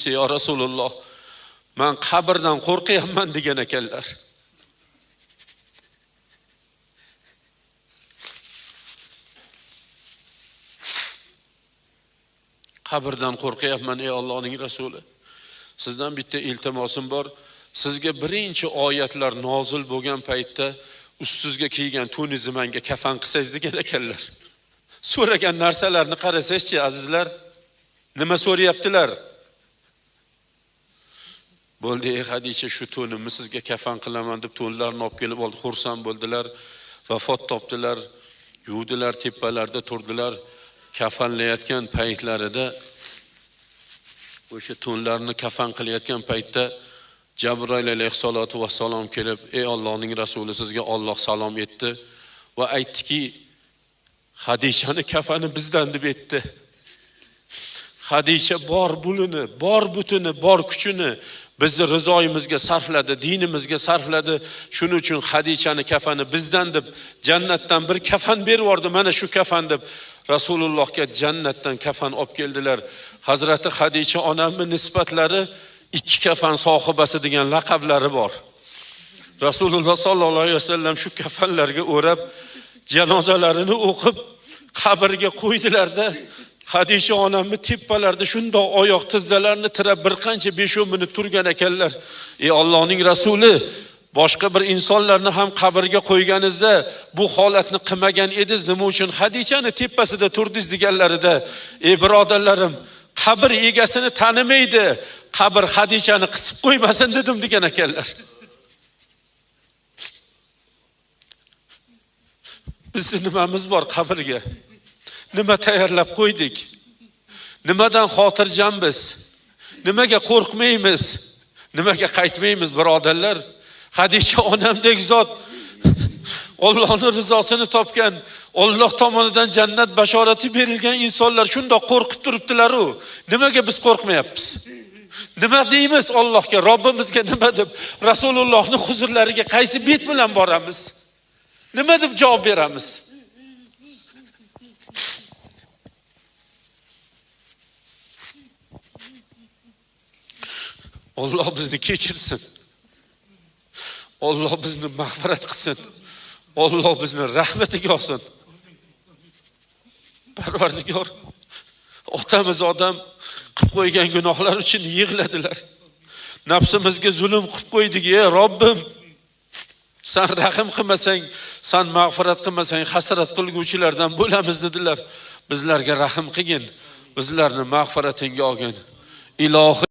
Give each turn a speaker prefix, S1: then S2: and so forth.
S1: uchinchisi ya Rasululloh, men qabrdan qo'rqyapman degan ekanlar. Qabrdan qo'rqyapman ey Allohning rasuli. Sizdan bitta iltimosim bor. Sizga birinchi oyatlar nozil bo'lgan paytda ustingizga kiygan tunizimanga kafan qilsangiz degan ekanlar. So'ragan narsalarni qarasangizchi azizlar, nima so'rayaptilar? Bo'ldi ey Xadicha, shu to'nimni sizga kafan qilaman deb to'nlarni olib kelib oldi, xursand bo'ldilar, vafot topdilar, yuvdilar, tepalarda turdilar. Kafanlayotgan paytlarida o'sha to'nlarni kafan qilayotgan paytda Jabroil alayhisolatu vassalom kelib, ey Allohning rasuli, sizga Alloh salom etdi va aytdiki, Xadishani kafani bizdan deb aytdi. Xadisha bor bulini, bor butini, bor kuchini bizni rizoyimizga sarfladi, dinimizga sarfladi. Shuning uchun Xadishani kafani bizdan deb jannatdan bir kafan berib yubordi. Mana shu kafan deb Rasulullohga jannatdan kafan olib keldilar. Hazrati Xadisha onamning nisbatlari ikki kafan sohibasi degan laqablari bor. Rasululloh sallallohu alayhi vasallam shu kafanlarga o'rab janozalarini o'qib qabrga qo'ydilarda, Xadisha onamni tepalarida shundoq oyoq tizzalarini tirab bir qancha 5-10 minut turgan ekanlar. Ey Allohning rasuli, boshqa bir insonlarni ham qabrga qo'yganingizda bu holatni qilmagan edingiz, nima uchun Xadishani tepasida turdingiz deganlarida, ey birodarlarim, qabr egasini tanimaydi, qabr Xadishani qisib qo'ymasin dedim degan ekanlar. Bizning nimamiz bor qabrga? Nima tayyorlab qo'ydik? Nimadan xotirjammiz? Nimaga qo'rqmaymiz? Nimaga qaytmaymiz birodarlar? Xadisha onamdek zot Allohning rizosini topgan, Alloh tomonidan jannat bashorati berilgan insonlar shundoq qo'rqib turibdilar-ku. Nimaga biz qo'rqmayapmiz? Nima deymiz Allohga, Robbimizga nima deb Rasulullohning huzurlariga qaysi bet bilan boramiz? Nima deb javob beramiz? Alloh bizni kechirsin. Alloh bizni mag'firat qilsin. Alloh bizni rahmatiga olsin. Parvardigor, otamiz odam qilib qo'ygan gunohlar uchun yig'ladilar. Nafsimizga zulm qilib qo'ydik, ey Robbim. Sen rahim qilmasang, sen mag'firat qilmasang, hasrat qilguvchilardan bo'lamiz dedilar. Bizlarga rahim qilgin, bizlarni mag'firatingga olgin. Ilohi